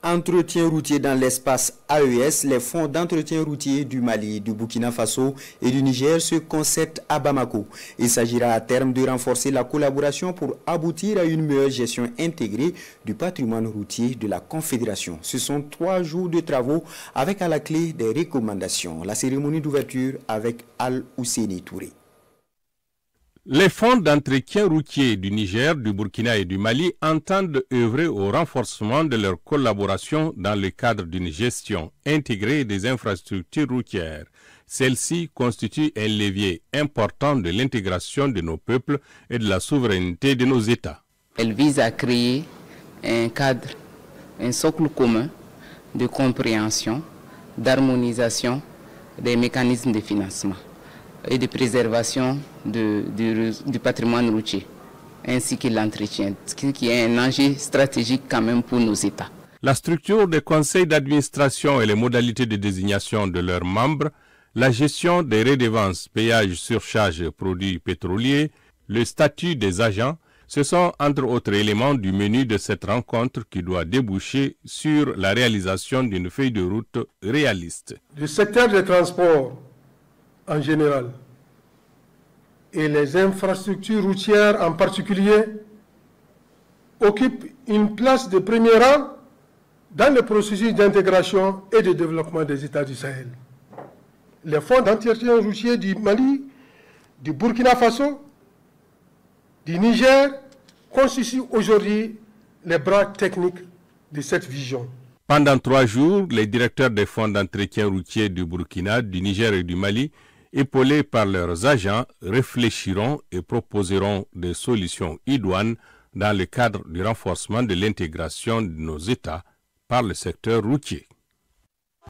Entretien routier dans l'espace AES, les fonds d'entretien routier du Mali, du Burkina Faso et du Niger se concertent à Bamako. Il s'agira à terme de renforcer la collaboration pour aboutir à une meilleure gestion intégrée du patrimoine routier de la Confédération. Ce sont 3 jours de travaux avec à la clé des recommandations. La cérémonie d'ouverture avec Al-Ousseini Touré. Les fonds d'entretien routier du Niger, du Burkina et du Mali entendent œuvrer au renforcement de leur collaboration dans le cadre d'une gestion intégrée des infrastructures routières. Celle-ci constitue un levier important de l'intégration de nos peuples et de la souveraineté de nos États. Elle vise à créer un cadre, un socle commun de compréhension, d'harmonisation des mécanismes de financement et de préservation du patrimoine routier, ainsi que l'entretien, ce qui est un enjeu stratégique quand même pour nos États. La structure des conseils d'administration et les modalités de désignation de leurs membres, la gestion des redevances, péages, surcharges, produits pétroliers, le statut des agents, ce sont entre autres éléments du menu de cette rencontre qui doit déboucher sur la réalisation d'une feuille de route réaliste. Le secteur des transports en général et les infrastructures routières en particulier occupent une place de premier rang dans le processus d'intégration et de développement des États du Sahel. Les fonds d'entretien routier du Mali, du Burkina Faso, du Niger constituent aujourd'hui les bras techniques de cette vision. Pendant 3 jours, les directeurs des fonds d'entretien routier du Burkina, du Niger et du Mali, épaulés par leurs agents, réfléchiront et proposeront des solutions idoines dans le cadre du renforcement de l'intégration de nos États par le secteur routier.